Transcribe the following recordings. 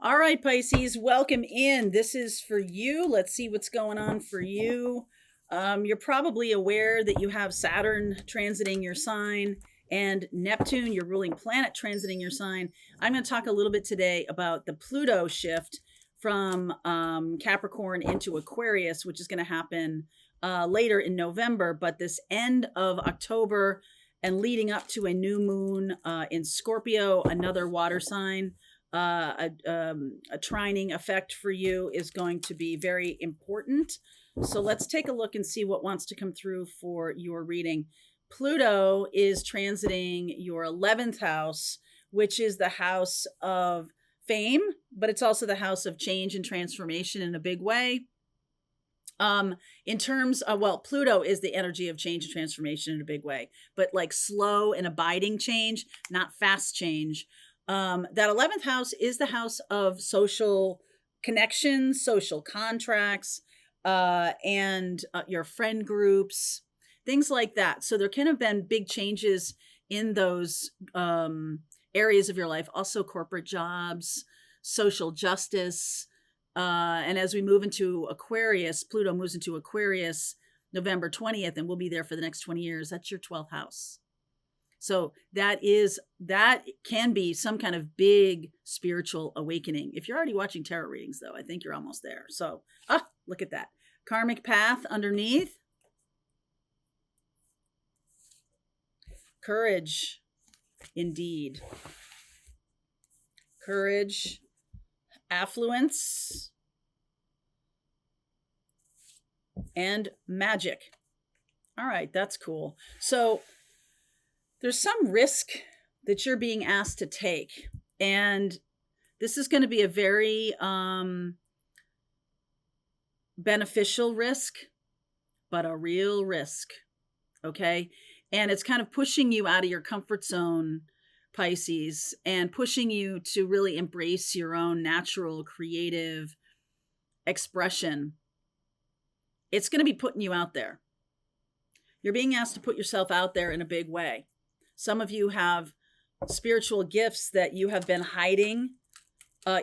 All right, Pisces, welcome in. This is for you. Let's see what's going on for you. You're probably aware that you have Saturn transiting your sign and Neptune, your ruling planet, transiting your sign. I'm going to talk a little bit today about the Pluto shift from Capricorn into Aquarius, which is going to happen later in November, but this end of October and leading up to a new moon in Scorpio, another water sign. A trining effect for you is going to be very important. So let's take a look and see what wants to come through for your reading. Pluto is transiting your 11th house, which is the house of fame, but it's also the house of change and transformation in a big way. In terms of, well, Pluto is the energy of change and transformation in a big way, but like slow and abiding change, not fast change. That 11th house is the house of social connections, social contracts, and your friend groups, things like that. So there can have been big changes in those areas of your life, also corporate jobs, social justice. And as we move into Aquarius, Pluto moves into Aquarius November 20th, and we'll be there for the next 20 years. That's your 12th house. So that can be some kind of big spiritual awakening. If you're already watching tarot readings, though, I think you're almost there. So, look at that. Karmic path underneath. Courage, indeed. Courage, affluence, and magic. All right, that's cool. So there's some risk that you're being asked to take. And this is going to be a very beneficial risk, but a real risk. Okay. And it's kind of pushing you out of your comfort zone, Pisces, and pushing you to really embrace your own natural creative expression. It's going to be putting you out there. You're being asked to put yourself out there in a big way. Some of you have spiritual gifts that you have been hiding.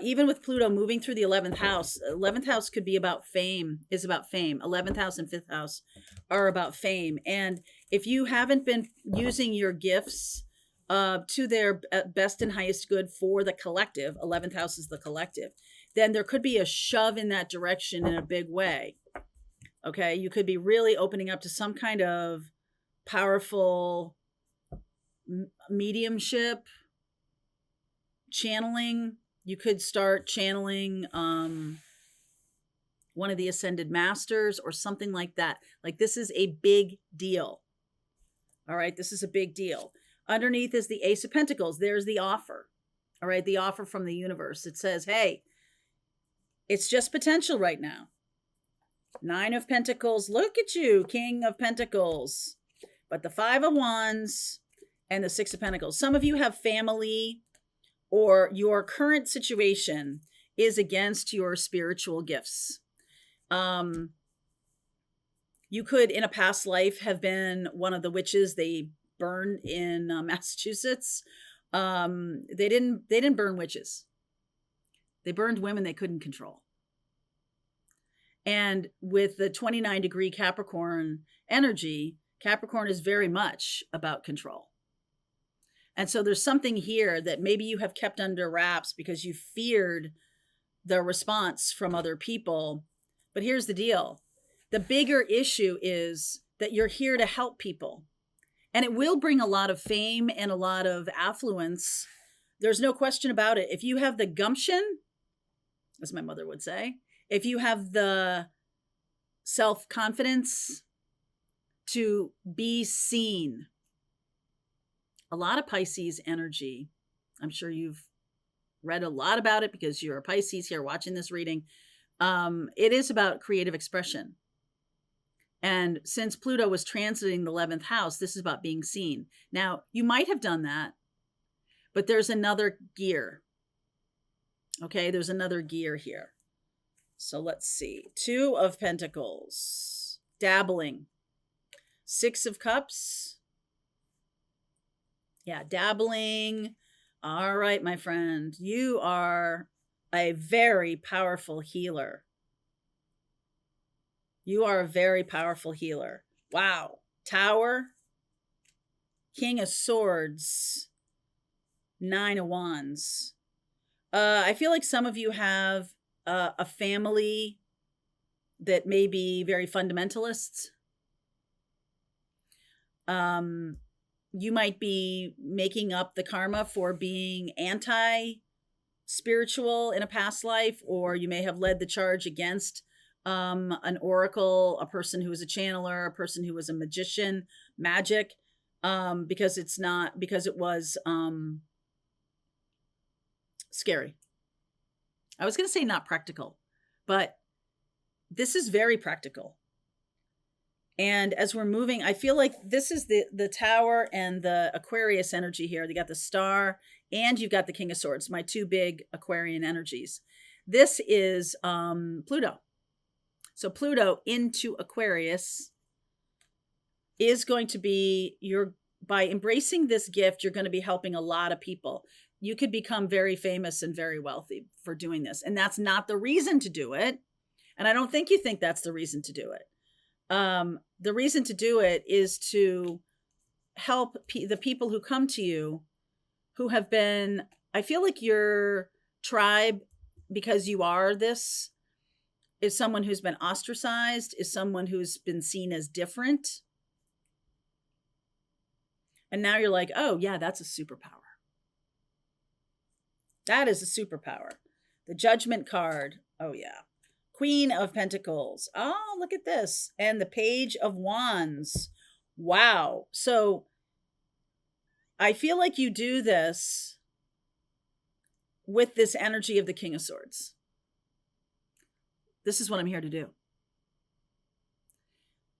Even with Pluto moving through the 11th house, 11th house could be about fame, is about fame. 11th house and 5th house are about fame. And if you haven't been using your gifts to their best and highest good for the collective, 11th house is the collective, then there could be a shove in that direction in a big way. Okay, you could be really opening up to some kind of powerful mediumship, channeling. You could start channeling one of the ascended masters or something like that. Like, this is a big deal. All right, this is a big deal. Underneath is the Ace of Pentacles. There's the offer. All right, the offer from the universe. It says, hey, it's just potential right now. 9 of Pentacles. Look at you, King of Pentacles. But the 5 of Wands and the 6 of Pentacles. Some of you have family, or your current situation is against your spiritual gifts. You could, in a past life, have been one of the witches they burned in Massachusetts. They didn't burn witches. They burned women they couldn't control. And with the 29-degree Capricorn energy, Capricorn is very much about control. And so there's something here that maybe you have kept under wraps because you feared the response from other people. But here's the deal. The bigger issue is that you're here to help people. And it will bring a lot of fame and a lot of affluence. There's no question about it. If you have the gumption, as my mother would say, if you have the self-confidence to be seen. A lot of Pisces energy. I'm sure you've read a lot about it because you're a Pisces here watching this reading. It is about creative expression. And since Pluto was transiting the 11th house, this is about being seen. Now, you might have done that, but there's another gear. Okay, there's another gear here. So let's see. 2 of Pentacles. Dabbling. 6 of Cups. Yeah, dabbling. All right, my friend. You are a very powerful healer. You are a very powerful healer. Wow. Tower, King of Swords, Nine of Wands. I feel like some of you have a family that may be very fundamentalists. You might be making up the karma for being anti-spiritual in a past life, or you may have led the charge against an oracle, a person who was a channeler, a person who was a magician, magic, because it was scary. I was going to say not practical, but this is very practical. And as we're moving, I feel like this is the Tower and the Aquarius energy here. They got the Star and you've got the King of Swords, my two big Aquarian energies. This is Pluto. So Pluto into Aquarius is going to be by embracing this gift, you're going to be helping a lot of people. You could become very famous and very wealthy for doing this. And that's not the reason to do it. And I don't think you think that's the reason to do it. The reason to do it is to help the people who come to you who have been, I feel like your tribe, because you are this, is someone who's been ostracized, is someone who's been seen as different. And now you're like, oh yeah, that's a superpower. That is a superpower. The Judgment card. Oh yeah. Queen of Pentacles. Oh, look at this. And the Page of Wands. Wow. So I feel like you do this with this energy of the King of Swords. This is what I'm here to do.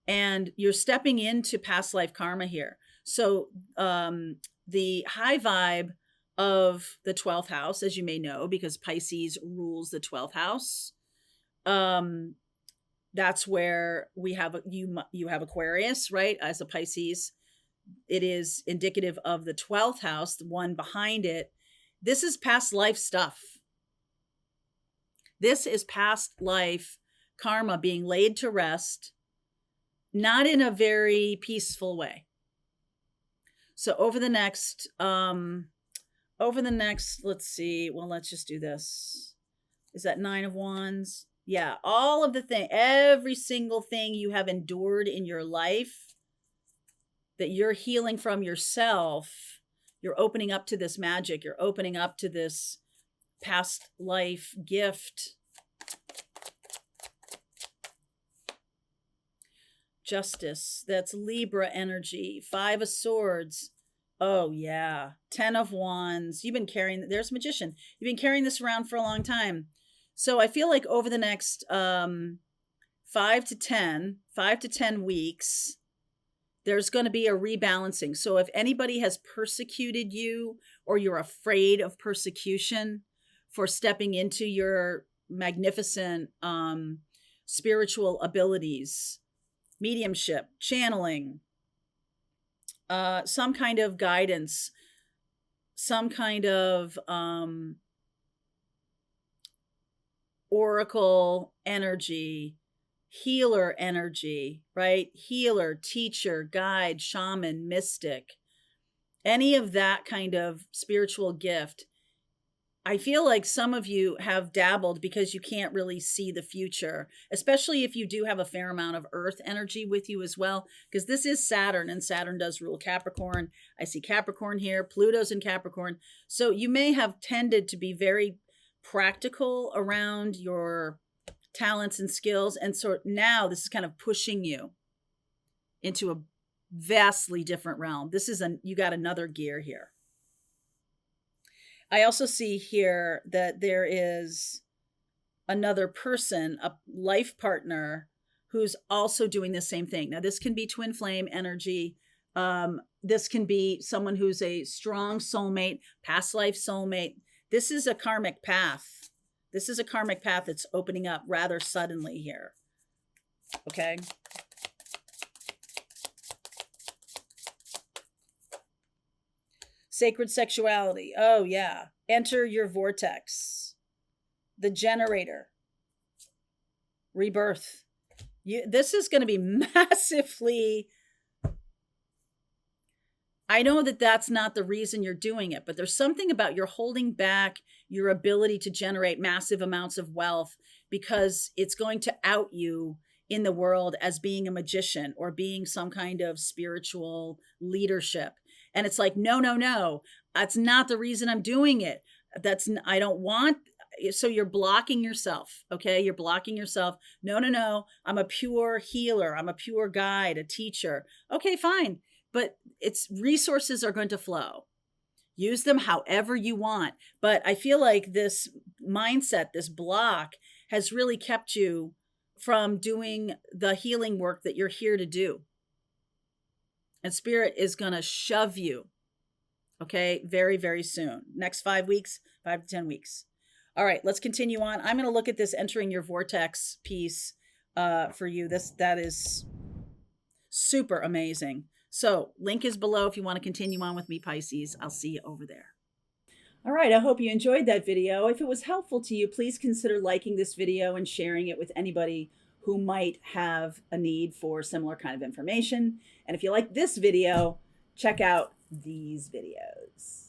And you're stepping into past life karma here. So the high vibe of the 12th house, as you may know, because Pisces rules the 12th house. That's where we have you have Aquarius, right? As a Pisces, it is indicative of the 12th house, the one behind it. This is past life stuff. This is past life karma being laid to rest, not in a very peaceful way. So over the next, let's see. Well, let's just do this. Is that Nine of Wands? Yeah, all of every single thing you have endured in your life that you're healing from yourself, you're opening up to this magic, you're opening up to this past life gift. Justice, that's Libra energy. 5 of Swords. Oh yeah. 10 of Wands. You've been carrying, there's Magician. You've been carrying this around for a long time. So I feel like over the next 5 to 10 weeks, there's going to be a rebalancing. So if anybody has persecuted you or you're afraid of persecution for stepping into your magnificent spiritual abilities, mediumship, channeling, some kind of guidance, some kind of oracle energy, healer energy, right? Healer, teacher, guide, shaman, mystic, any of that kind of spiritual gift. I feel like some of you have dabbled because you can't really see the future, especially if you do have a fair amount of earth energy with you as well, because this is Saturn and Saturn does rule Capricorn. I see Capricorn here, Pluto's in Capricorn. So you may have tended to be very practical around your talents and skills. And so now this is kind of pushing you into a vastly different realm. You got another gear here. I also see here that there is another person, a life partner, who's also doing the same thing. Now, this can be twin flame energy. This can be someone who's a strong soulmate, past life soulmate. This is a karmic path. This is a karmic path that's opening up rather suddenly here. Okay. Sacred sexuality. Oh, yeah. Enter your vortex. the generator, rebirth. This is going to be massively. I know that that's not the reason you're doing it, but there's something about you're holding back your ability to generate massive amounts of wealth because it's going to out you in the world as being a magician or being some kind of spiritual leadership. And it's like, no, no, no, that's not the reason I'm doing it. I don't want. So you're blocking yourself. Okay. You're blocking yourself. No, no, no. I'm a pure healer. I'm a pure guide, a teacher. Okay, fine. But its resources are going to flow. Use them however you want. But I feel like this mindset, this block has really kept you from doing the healing work that you're here to do. And spirit is going to shove you. Okay. Very, very soon. Next 5 weeks, 5 to 10 weeks. All right, let's continue on. I'm going to look at this entering your vortex piece for you. That is super amazing. So link is below if you want to continue on with me, Pisces. I'll see you over there. All right, I hope you enjoyed that video. If it was helpful to you, please consider liking this video and sharing it with anybody who might have a need for similar kind of information. And if you like this video, check out these videos.